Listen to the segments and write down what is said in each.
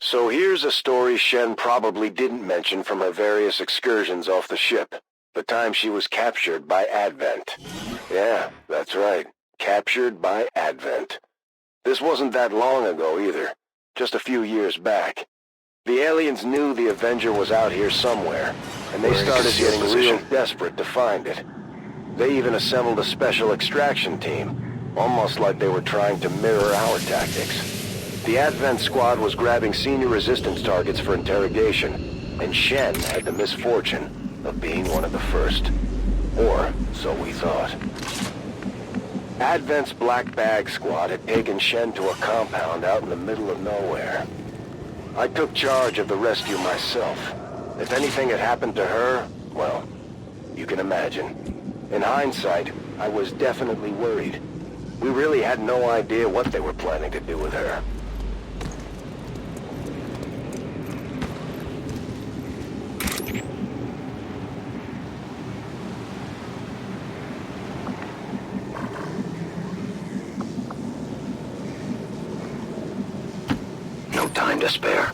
So here's a story Shen probably didn't mention from her various excursions off the ship. The time she was captured by Advent. Yeah, that's right. Captured by Advent. This wasn't that long ago either. Just a few years back. The aliens knew the Avenger was out here somewhere, and they started getting real desperate to find it. They even assembled a special extraction team, almost like they were trying to mirror our tactics. The Advent squad was grabbing senior resistance targets for interrogation, and Shen had the misfortune of being one of the first. Or so we thought. Advent's Black Bag squad had taken Shen to a compound out in the middle of nowhere. I took charge of the rescue myself. If anything had happened to her, well, you can imagine. In hindsight, I was definitely worried. We really had no idea what they were planning to do with her. No time to spare.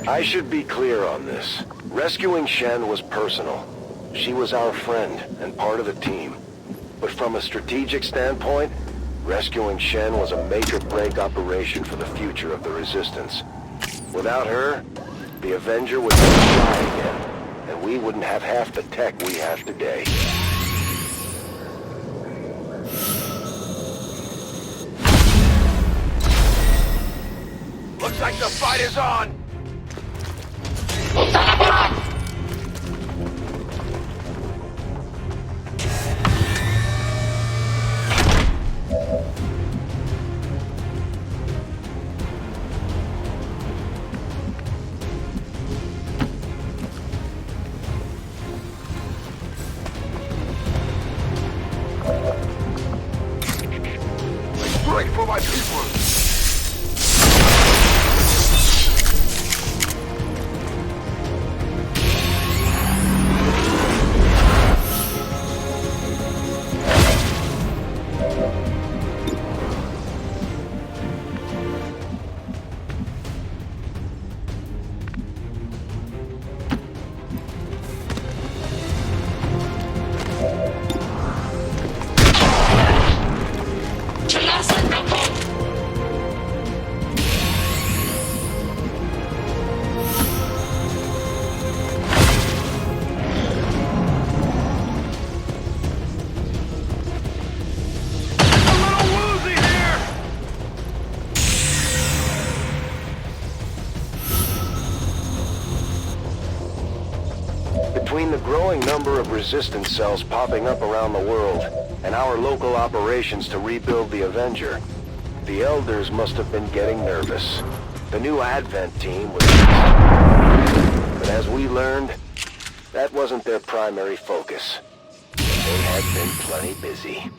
I should be clear on this. Rescuing Shen was personal. She was our friend and part of the team. But from a strategic standpoint, rescuing Shen was a make-or-break operation for the future of the Resistance. Without her, the Avenger would never fly again, and we wouldn't have half the tech we have today. Looks like the fight is on! Strike for my people! Between the growing number of resistance cells popping up around the world and our local operations to rebuild the Avenger, the Elders must have been getting nervous. The new Advent team was... But as we learned, that wasn't their primary focus. They had been plenty busy.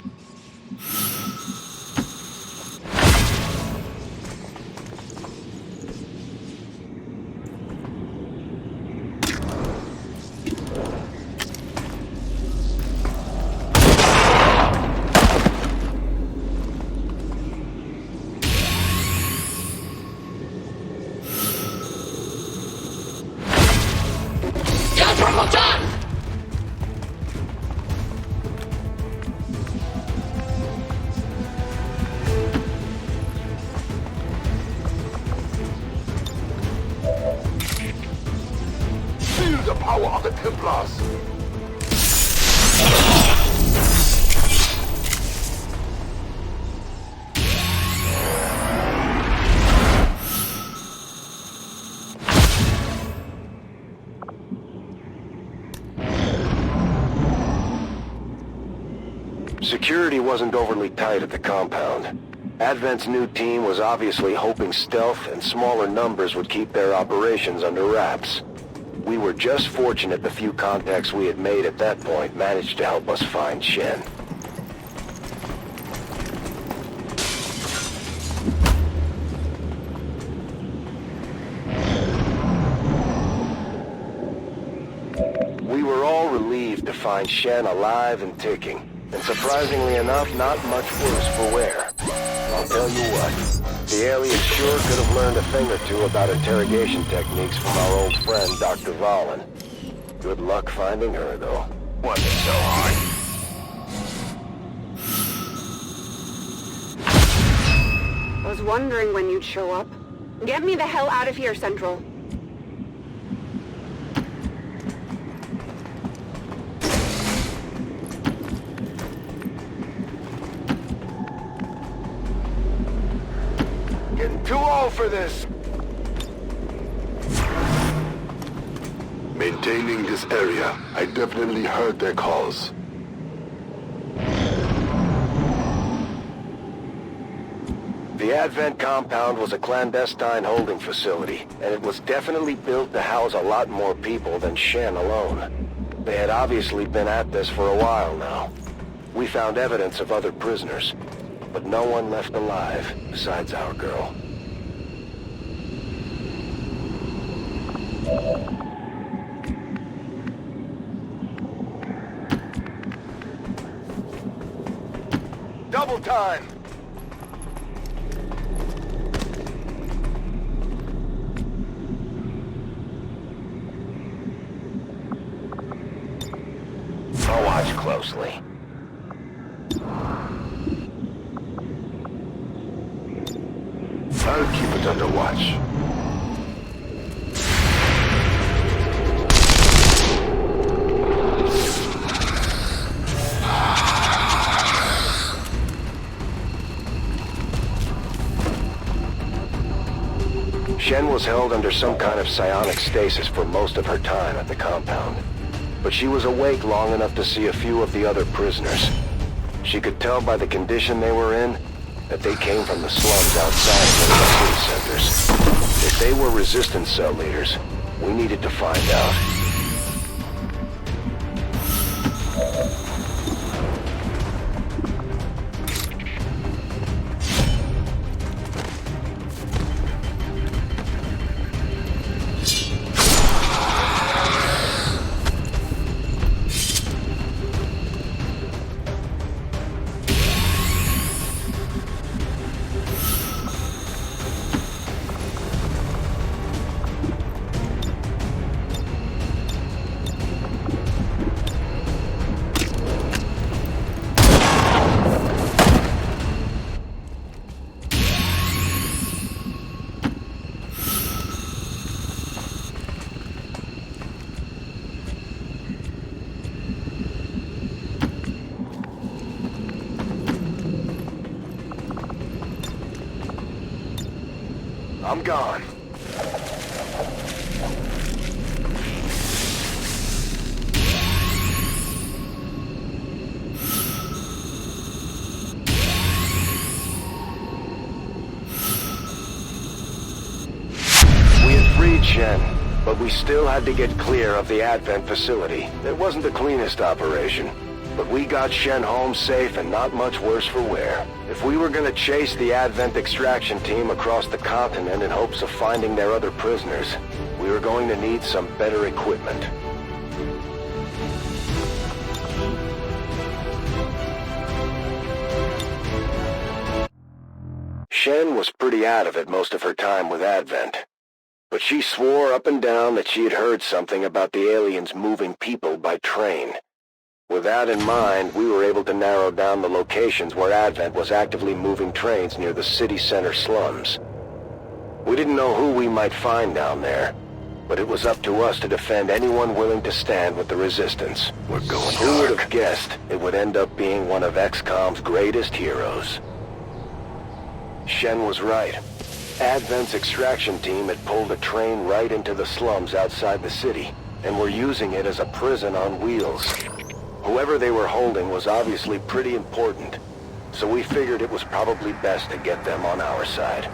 Feel the power of the Templars! Security wasn't overly tight at the compound. Advent's new team was obviously hoping stealth and smaller numbers would keep their operations under wraps. We were just fortunate the few contacts we had made at that point managed to help us find Shen. find Shen alive and ticking. And surprisingly enough, not much worse for wear. I'll tell you what, the aliens sure could have learned a thing or two about interrogation techniques from our old friend, Dr. Vahlen. Good luck finding her, though. Wasn't so hard. I was wondering when you'd show up. Get me the hell out of here, Central. Getting too old for this. Maintaining this area. I definitely heard their calls. The Advent compound was a clandestine holding facility, and it was definitely built to house a lot more people than Shen alone. They had obviously been at this for a while now. We found evidence of other prisoners, but no one left alive besides our girl. Double time! I'll watch closely. I'll keep it under watch. Shen was held under some kind of psionic stasis for most of her time at the compound. But she was awake long enough to see a few of the other prisoners. She could tell by the condition they were in that they came from the slums outside of one of the city centers. If they were resistance cell leaders, we needed to find out. I'm gone. We had freed Shen, but we still had to get clear of the Advent facility. It wasn't the cleanest operation, but we got Shen home safe and not much worse for wear. If we were gonna chase the Advent extraction team across the continent in hopes of finding their other prisoners, we were going to need some better equipment. Shen was pretty out of it most of her time with Advent, but she swore up and down that she had heard something about the aliens moving people by train. With that in mind, we were able to narrow down the locations where Advent was actively moving trains near the city center slums. We didn't know who we might find down there, but it was up to us to defend anyone willing to stand with the resistance. We're going Who would dark. have guessed it would end up being one of XCOM's greatest heroes? Shen was right. Advent's extraction team had pulled a train right into the slums outside the city, and were using it as a prison on wheels. Whoever they were holding was obviously pretty important, so we figured it was probably best to get them on our side.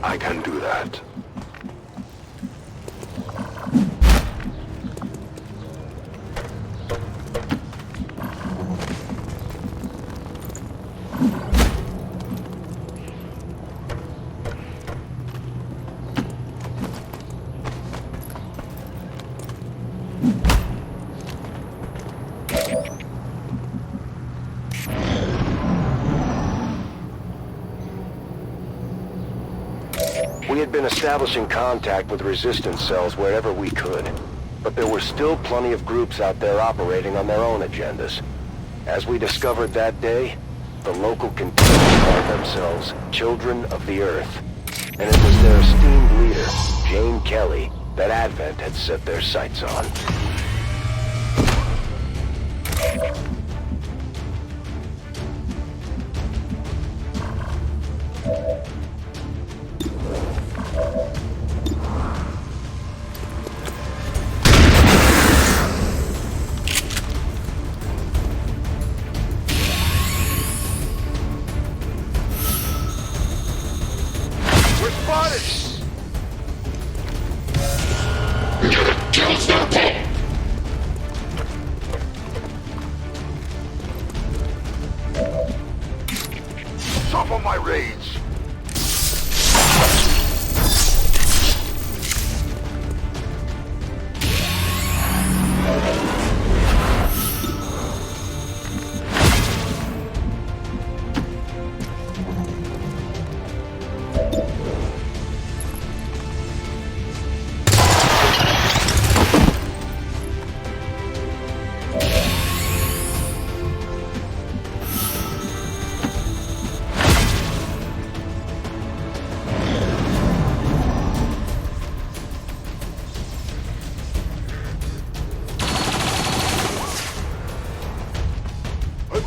I can do that. We had been establishing contact with resistance cells wherever we could, but there were still plenty of groups out there operating on their own agendas. As we discovered that day, the local contingent called themselves Children of the Earth, and it was their esteemed leader, Jane Kelly, that Advent had set their sights on. Suffer my rage!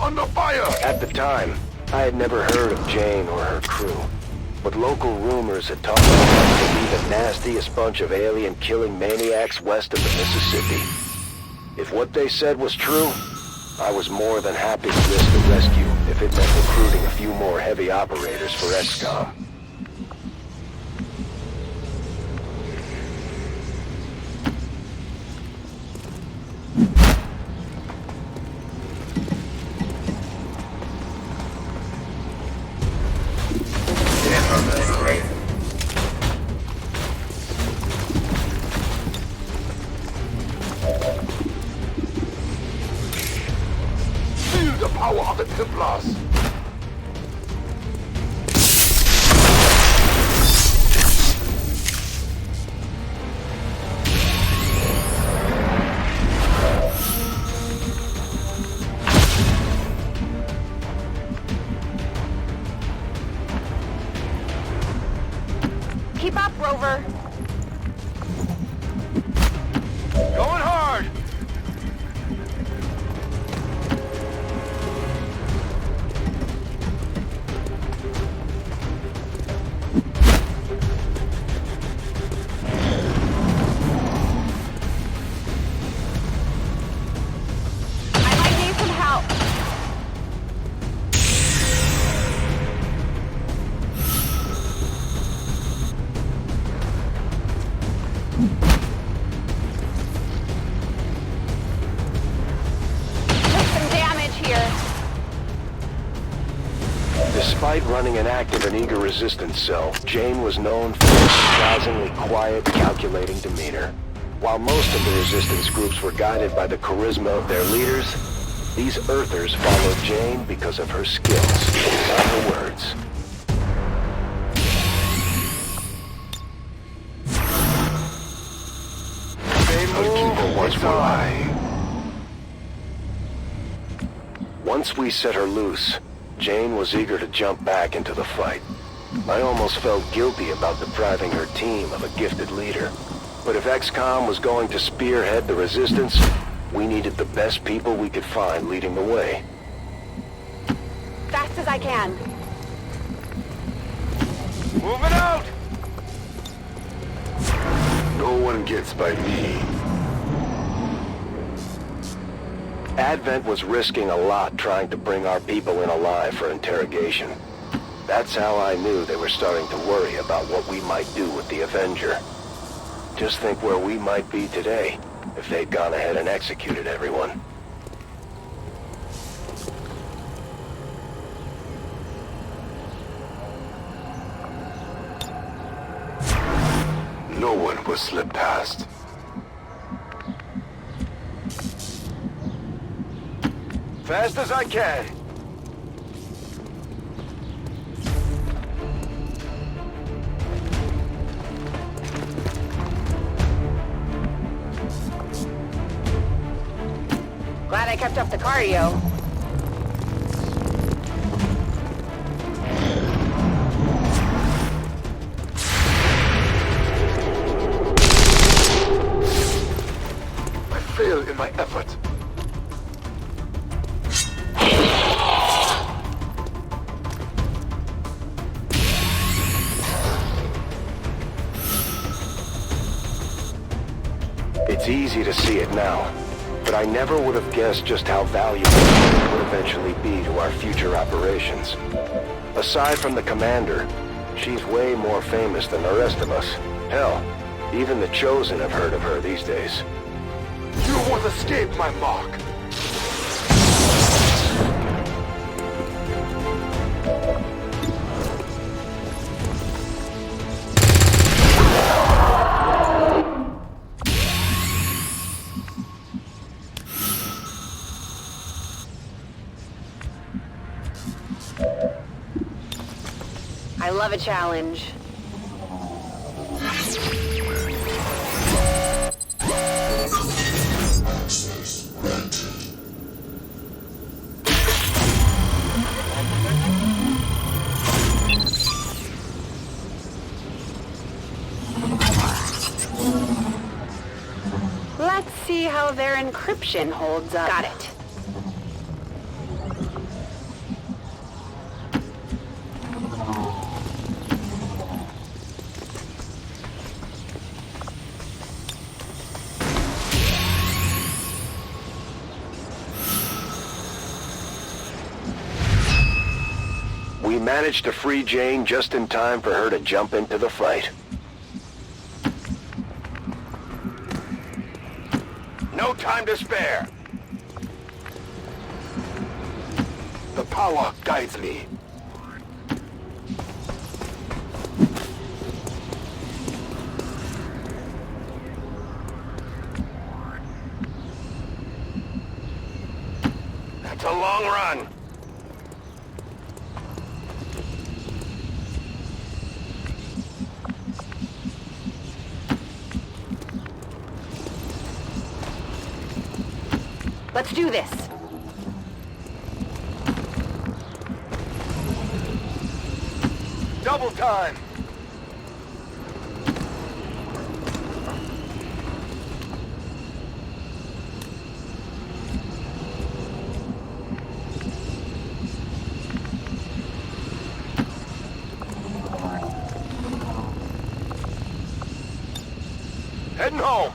Under fire! At the time, I had never heard of Jane or her crew, but local rumors had taught me them to be the nastiest bunch of alien-killing maniacs west of the Mississippi. If what they said was true, I was more than happy to risk the rescue if it meant recruiting a few more heavy operators for XCOM. Feel the power of the Templars! Keep up, Rover. Going hard! I might need some help. Took some damage here. Despite running an active and eager resistance cell, Jane was known for her surprisingly quiet, calculating demeanor. While most of the resistance groups were guided by the charisma of their leaders, these Earthers followed Jane because of her skills, not her words. I'll keep a watchful eye. Once we set her loose, Jane was eager to jump back into the fight. I almost felt guilty about depriving her team of a gifted leader. But if XCOM was going to spearhead the resistance, we needed the best people we could find leading the way. Fast as I can. Moving out! No one gets by me. Advent was risking a lot trying to bring our people in alive for interrogation. That's how I knew they were starting to worry about what we might do with the Avenger. Just think where we might be today if they'd gone ahead and executed everyone. No one will slip past. Fast as I can. kept up the cardio. I fail in my effort. It's easy to see it now, but I never would have guessed just how valuable it would eventually be to our future operations. Aside from the commander, she's way more famous than the rest of us. Hell, even the Chosen have heard of her these days. You won't escape my mark. I love a challenge. Access granted. Let's see how their encryption holds up. Got it. We managed to free Jane just in time for her to jump into the fight. No time to spare. The power guides me. That's a long run. Let's do this. Double time. Heading home.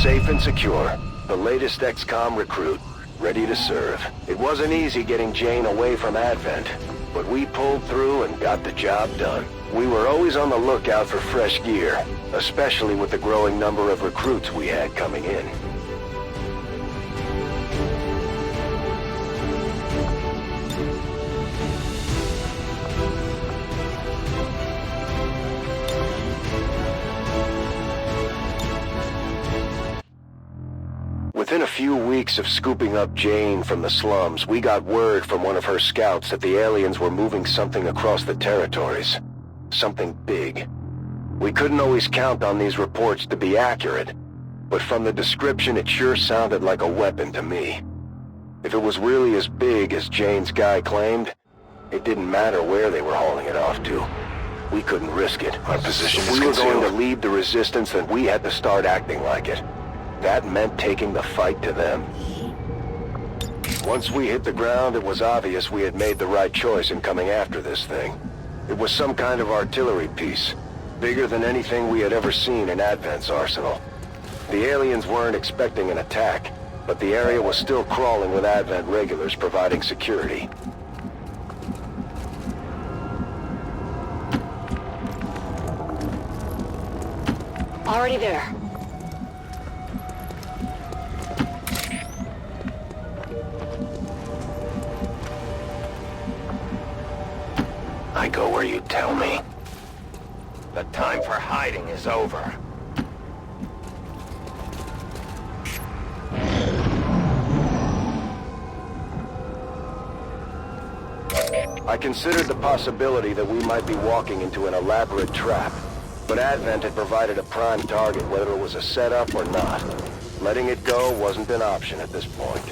Safe and secure, the latest XCOM recruit, ready to serve. It wasn't easy getting Jane away from Advent, but we pulled through and got the job done. We were always on the lookout for fresh gear, especially with the growing number of recruits we had coming in. Within a few weeks of scooping up Jane from the slums, we got word from one of her scouts that the aliens were moving something across the territories. Something big. We couldn't always count on these reports to be accurate, but from the description it sure sounded like a weapon to me. If it was really as big as Jane's guy claimed, it didn't matter where they were hauling it off to. We couldn't risk it. Our position is If we were going to concealed. lead the resistance, then we had to start acting like it. That meant taking the fight to them. Once we hit the ground, it was obvious we had made the right choice in coming after this thing. It was some kind of artillery piece, bigger than anything we had ever seen in Advent's arsenal. The aliens weren't expecting an attack, but the area was still crawling with Advent regulars providing security. Already there. I go where you tell me. The time for hiding is over. I considered the possibility that we might be walking into an elaborate trap, but Advent had provided a prime target whether it was a setup or not. Letting it go wasn't an option at this point.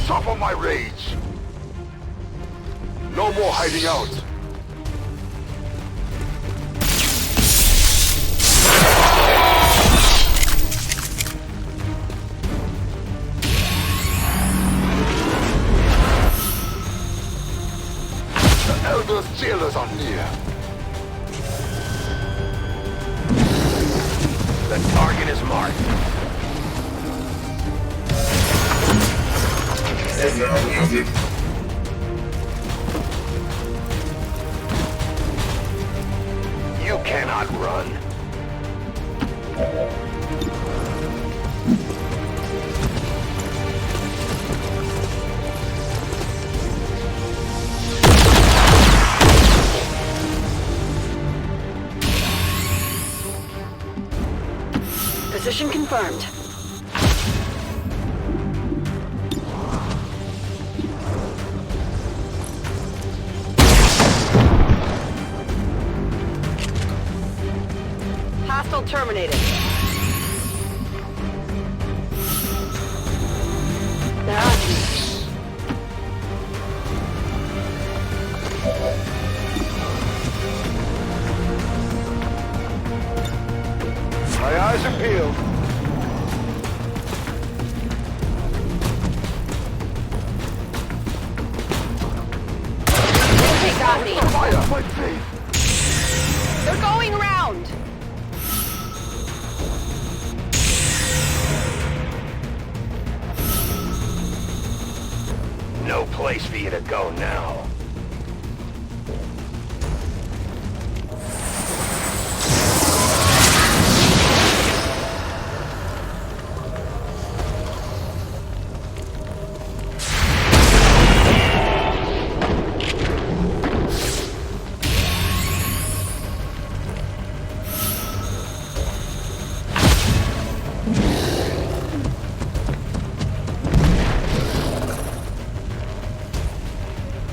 Top of my rage! No more hiding out! The Elder's jailers are near. The target is marked. You cannot run. Position confirmed. Hostile terminated. My eyes are peeled. They got me. Fire, my faith! They're going around. No place for you to go now.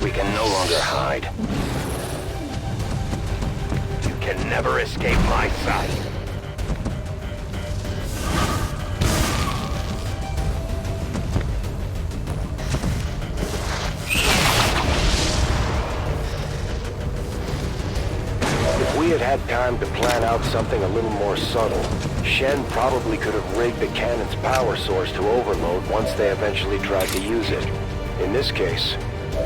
We can no longer hide. You can never escape my sight. If we had had time to plan out something a little more subtle, Shen probably could have rigged the cannon's power source to overload once they eventually tried to use it. In this case,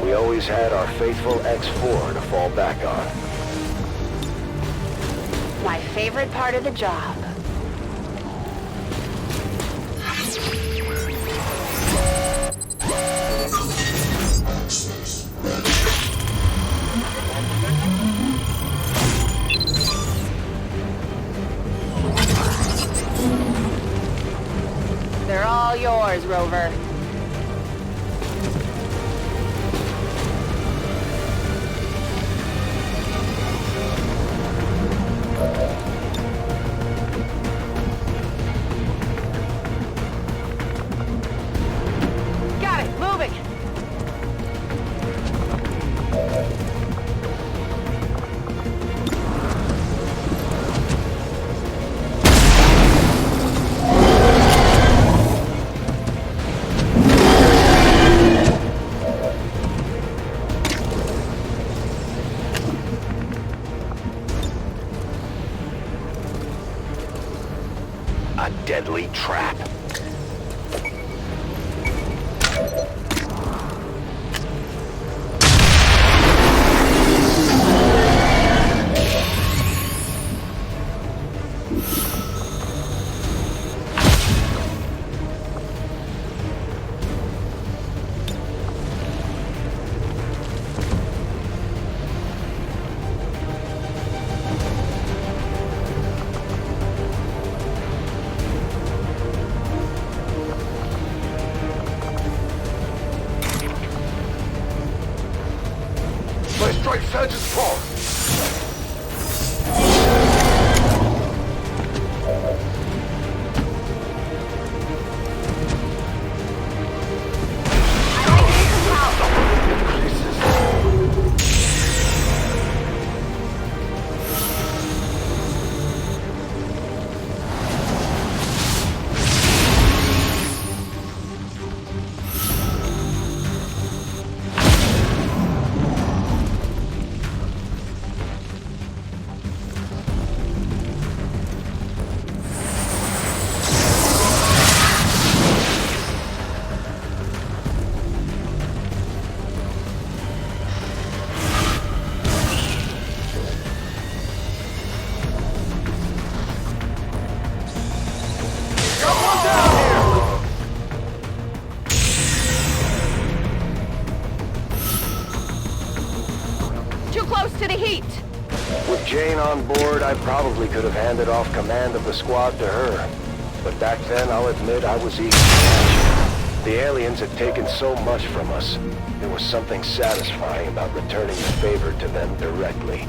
we always had our faithful X4 to fall back on. My favorite part of the job. They're all yours, Rover. Got it, moving. A deadly trap. Strike Surgeon's front! To the heat! With Jane on board, I probably could have handed off command of the squad to her. But back then, I'll admit, I was eager to catch. The aliens had taken so much from us. There was something satisfying about returning the favor to them directly.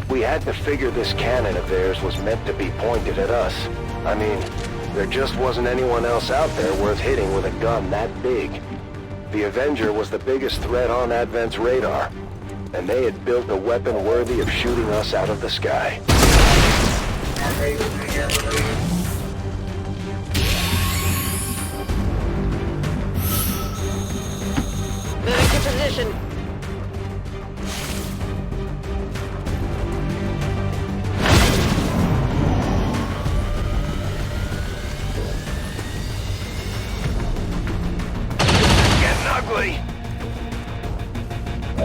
We had to figure this cannon of theirs was meant to be pointed at us. I mean, there just wasn't anyone else out there worth hitting with a gun that big. The Avenger was the biggest threat on Advent's radar, and they had built a weapon worthy of shooting us out of the sky. Moving to position.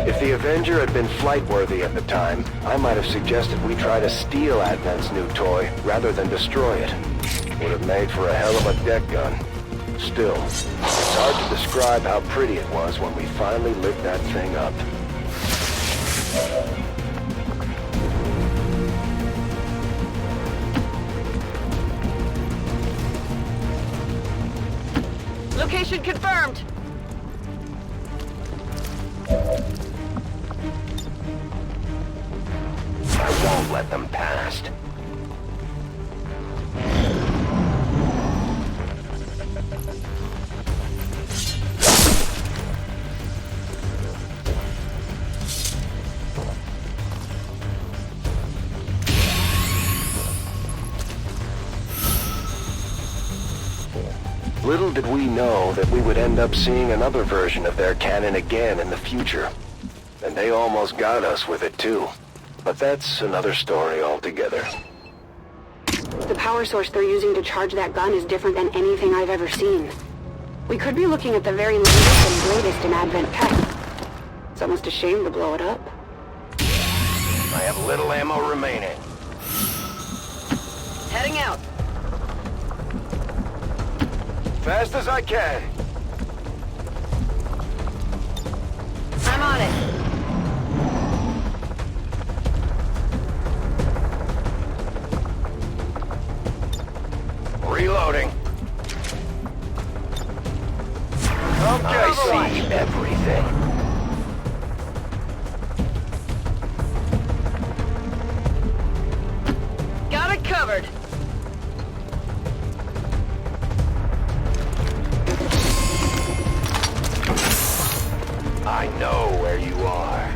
If the Avenger had been flight-worthy at the time, I might have suggested we try to steal Advent's new toy rather than destroy it. Would have made for a hell of a deck gun. Still, it's hard to describe how pretty it was when we finally lit that thing up. Location confirmed. I won't let them past. Little did we know that we would end up seeing another version of their cannon again in the future. And they almost got us with it too. But that's another story altogether. The power source they're using to charge that gun is different than anything I've ever seen. We could be looking at the very latest and greatest in Advent tech. It's almost a shame to blow it up. I have little ammo remaining. Heading out. Fast as I can. I'm on it. Reloading. Okay, I see everything. Got it covered. I know where you are.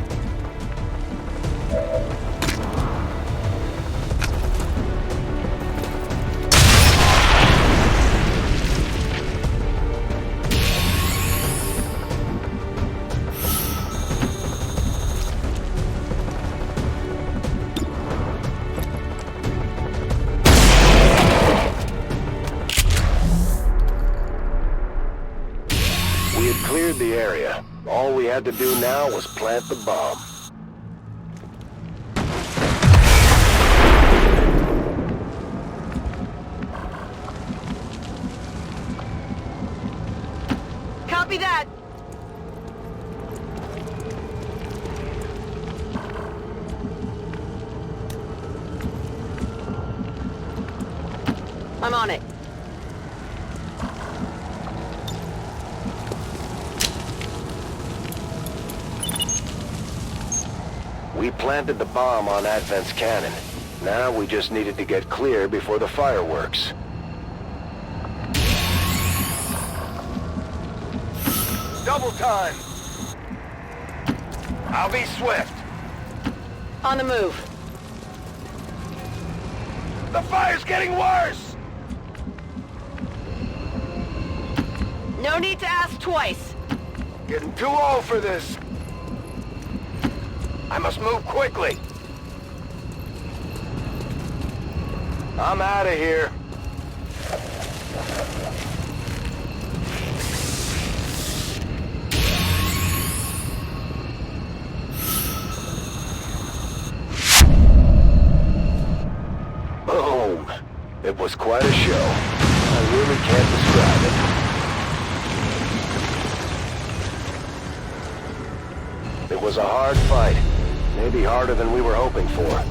cleared the area. All we had to do now was plant the bomb. Copy that. I'm on it. We planted the bomb on Advent's cannon. Now we just needed to get clear before the fireworks. Double time! I'll be swift. On the move. The fire's getting worse! No need to ask twice. Getting too old for this. I must move quickly. I'm out of here. Boom! It was quite a show. I really can't describe it. It was a hard fight. Maybe harder than we were hoping for.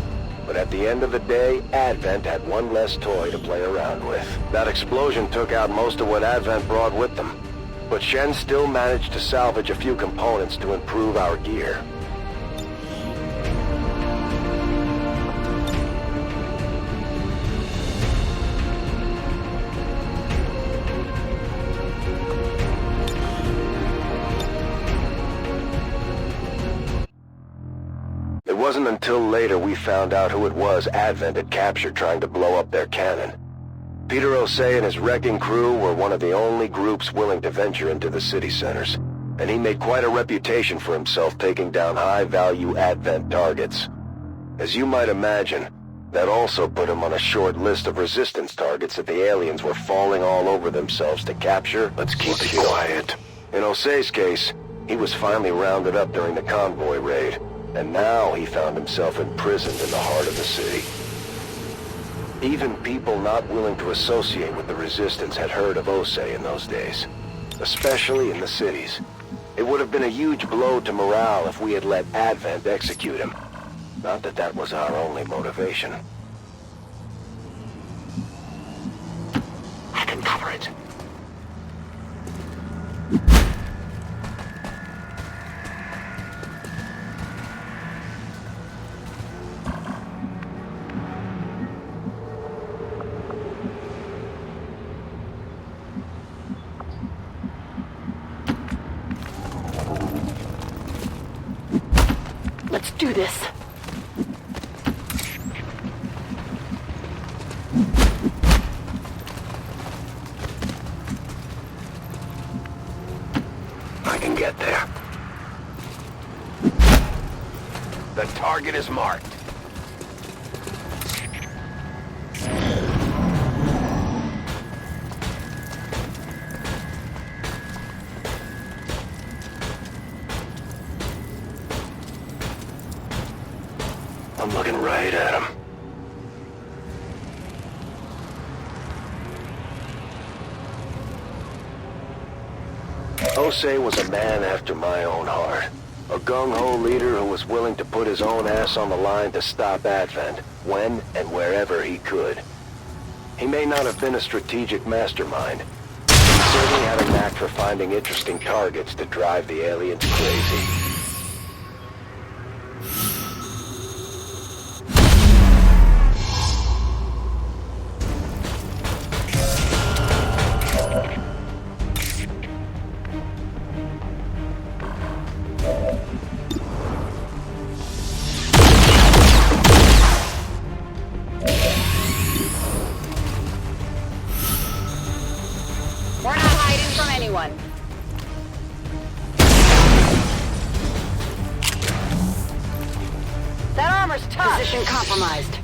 But at the end of the day, Advent had one less toy to play around with. That explosion took out most of what Advent brought with them. But Shen still managed to salvage a few components to improve our gear. It wasn't until later we found out who it was Advent had captured trying to blow up their cannon. Peter Osei and his wrecking crew were one of the only groups willing to venture into the city centers, and he made quite a reputation for himself taking down high-value Advent targets. As you might imagine, that also put him on a short list of resistance targets that the aliens were falling all over themselves to capture. Let's keep it quiet. In Osei's case, he was finally rounded up during the convoy raid. And now he found himself imprisoned in the heart of the city. Even people not willing to associate with the Resistance had heard of Osei in those days, especially in the cities. It would have been a huge blow to morale if we had let Advent execute him. Not that that was our only motivation. I can cover it. Let's do this. I can get there. The target is marked. I'm looking right at him. Osei was a man after my own heart. A gung-ho leader who was willing to put his own ass on the line to stop Advent, when and wherever he could. He may not have been a strategic mastermind, but he certainly had a knack for finding interesting targets to drive the aliens crazy. We're not hiding from anyone. That armor's tough. Position compromised.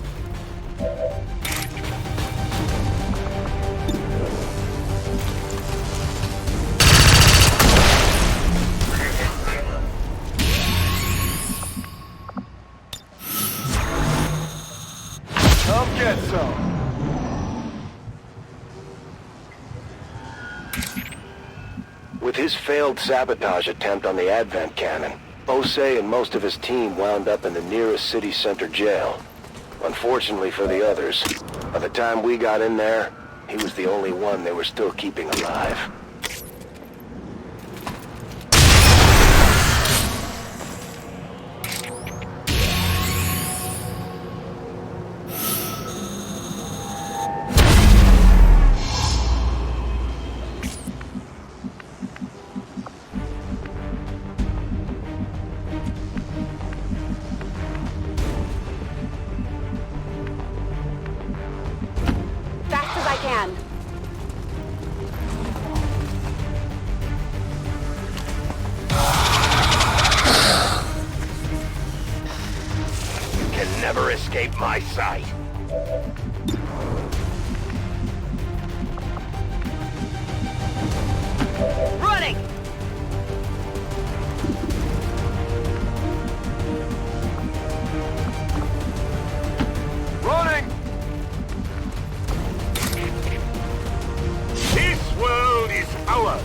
Come get some. With his failed sabotage attempt on the Advent cannon, Osei and most of his team wound up in the nearest city center jail. Unfortunately for the others, by the time we got in there, he was the only one they were still keeping alive. Fast as I can. You can never escape my sight. Running! Running! This world is ours.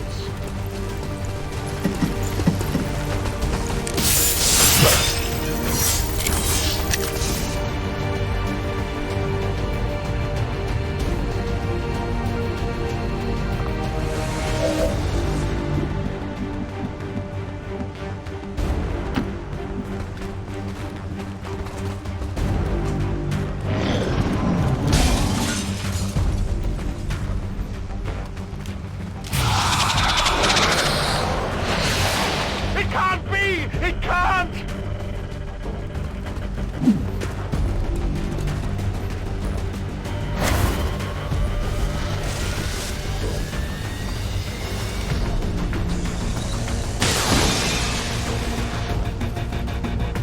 It can't be! It can't!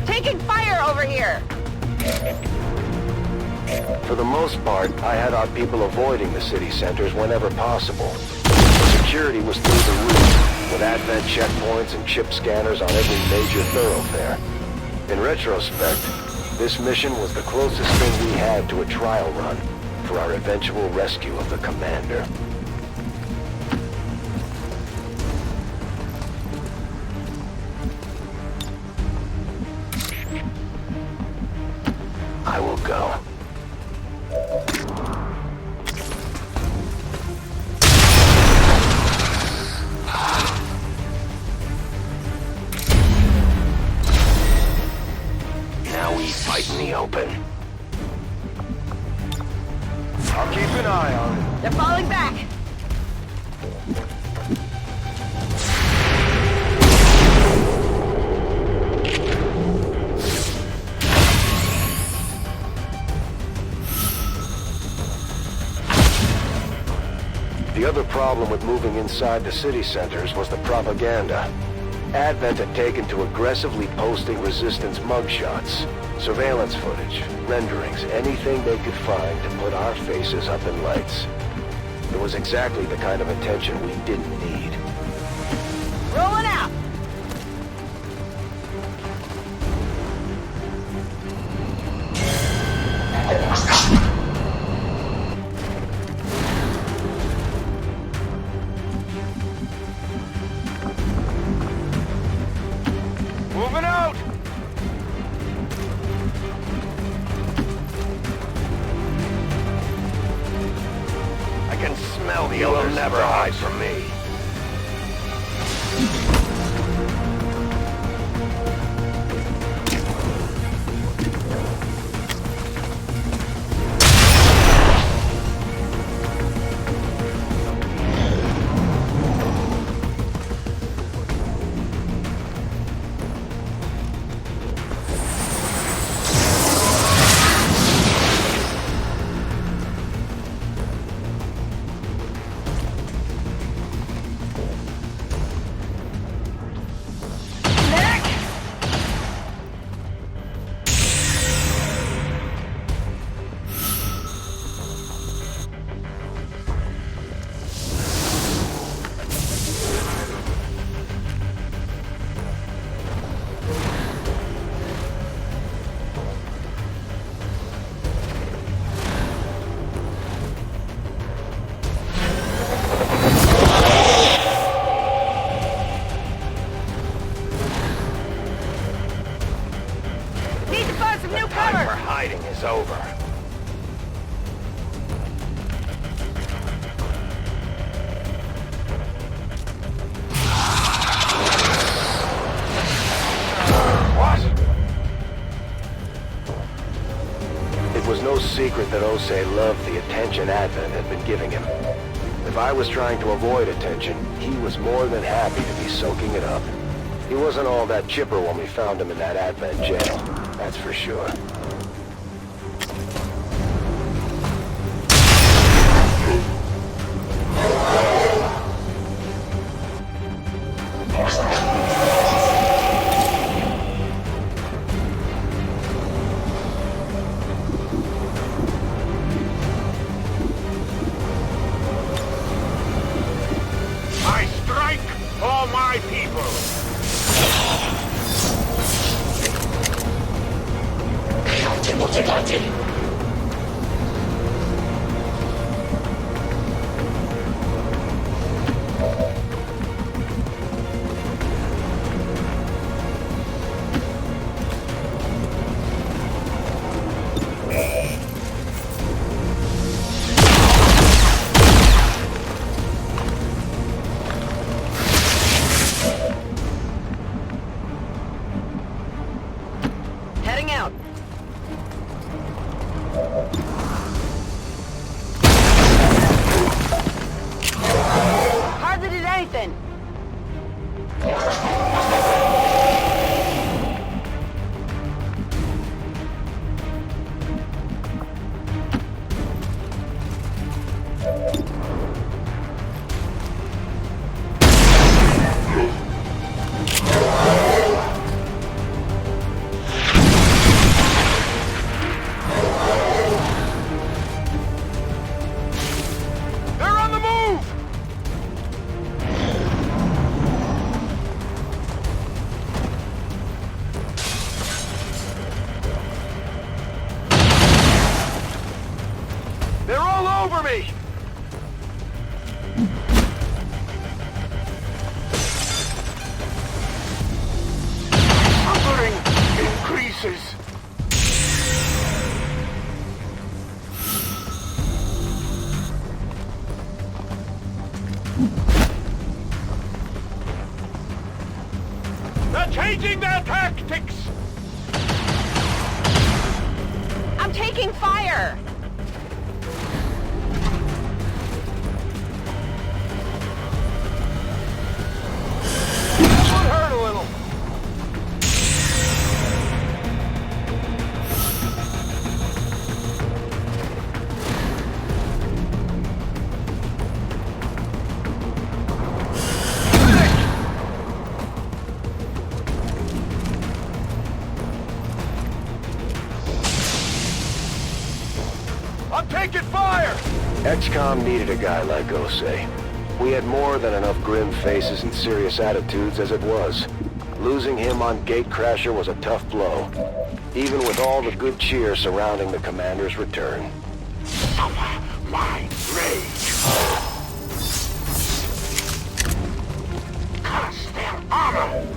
Taking fire over here! For the most part, I had our people avoiding the city centers whenever possible. Security was through the roof, with Advent checkpoints and chip scanners on every major thoroughfare. In retrospect, this mission was the closest thing we had to a trial run for our eventual rescue of the commander. I will go. Now we fight in the open. I'll keep an eye on it. They're falling back! The other problem with moving inside the city centers was the propaganda. Advent had taken to aggressively posting resistance mugshots, surveillance footage, renderings, anything they could find to put our faces up in lights. It was exactly the kind of attention we didn't need. Rolling out! Moving out! I can smell the others. You'll never hide from me. over. What? It was no secret that Osei loved the attention Advent had been giving him. If I was trying to avoid attention, he was more than happy to be soaking it up. He wasn't all that chipper when we found him in that Advent jail, that's for sure. I strike for my people! Heading out. Hardly did anything. They're on the move! They're all over me! Suffering increases. They're changing their tactics! I'm taking fire! Should hurt a little. I'm taking fire! XCOM needed a guy like Osei. We had more than enough grim faces and serious attitudes as it was. Losing him on Gatecrasher was a tough blow, even with all the good cheer surrounding the commander's return. Suffer my rage. Curse their armor!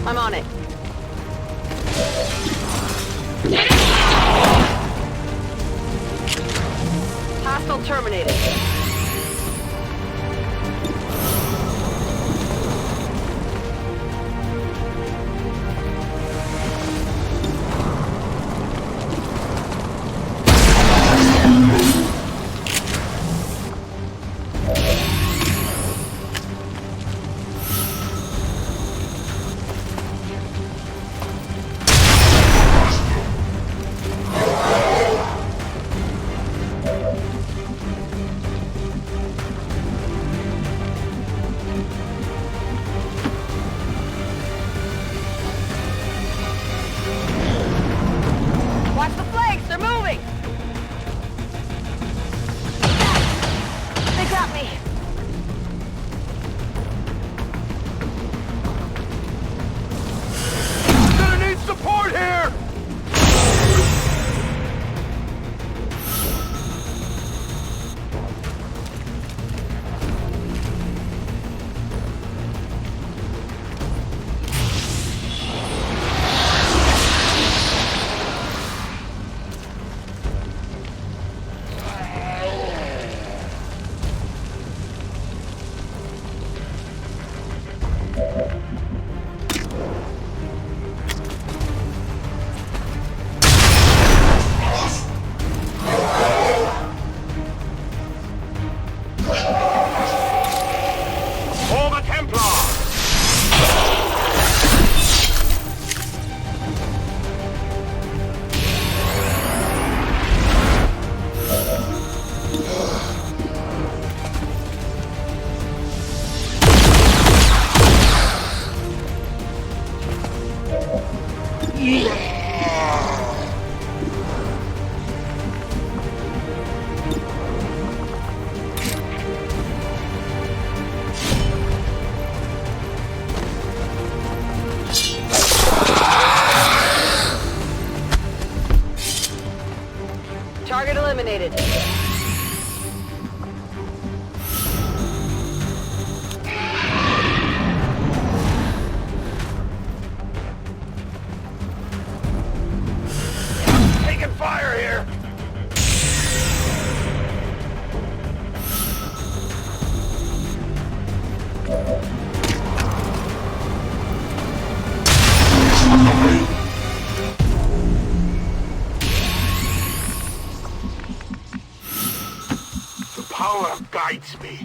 I'm on it. Hostile terminated. power guides me.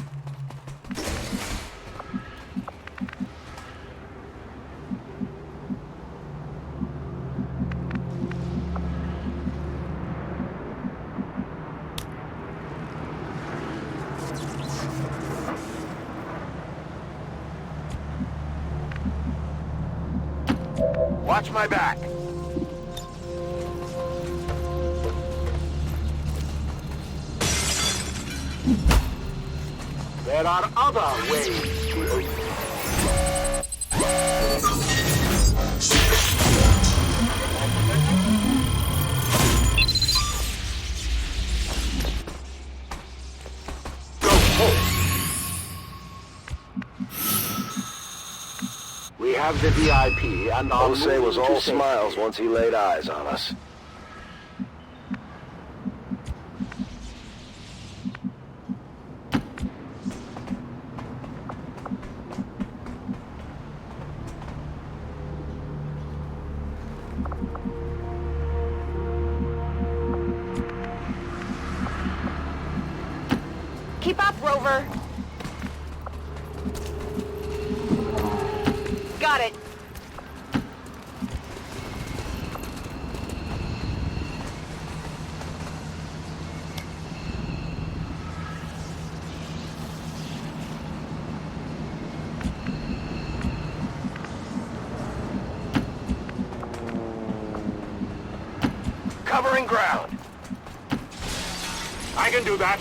Watch my back. There are other ways to open. Go home. We have the VIP and our Jose was all smiles once he laid eyes on us. Keep up, Rover. Got it. Covering ground. I can do that.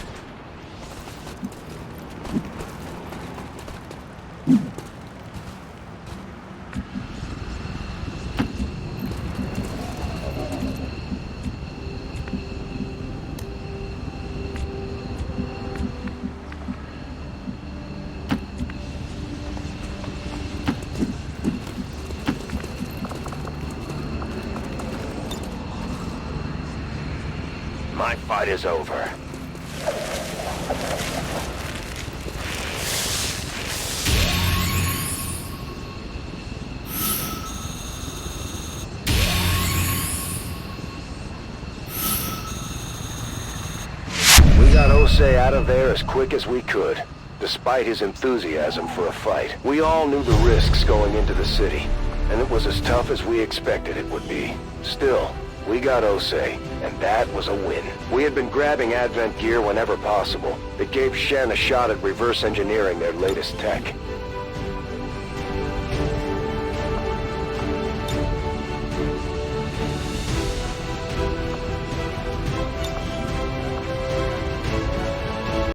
My fight is over. We got Jose out of there as quick as we could, despite his enthusiasm for a fight. We all knew the risks going into the city, and it was as tough as we expected it would be. Still, we got Jose, and that was a win. We had been grabbing Advent gear whenever possible. It gave Shen a shot at reverse engineering their latest tech.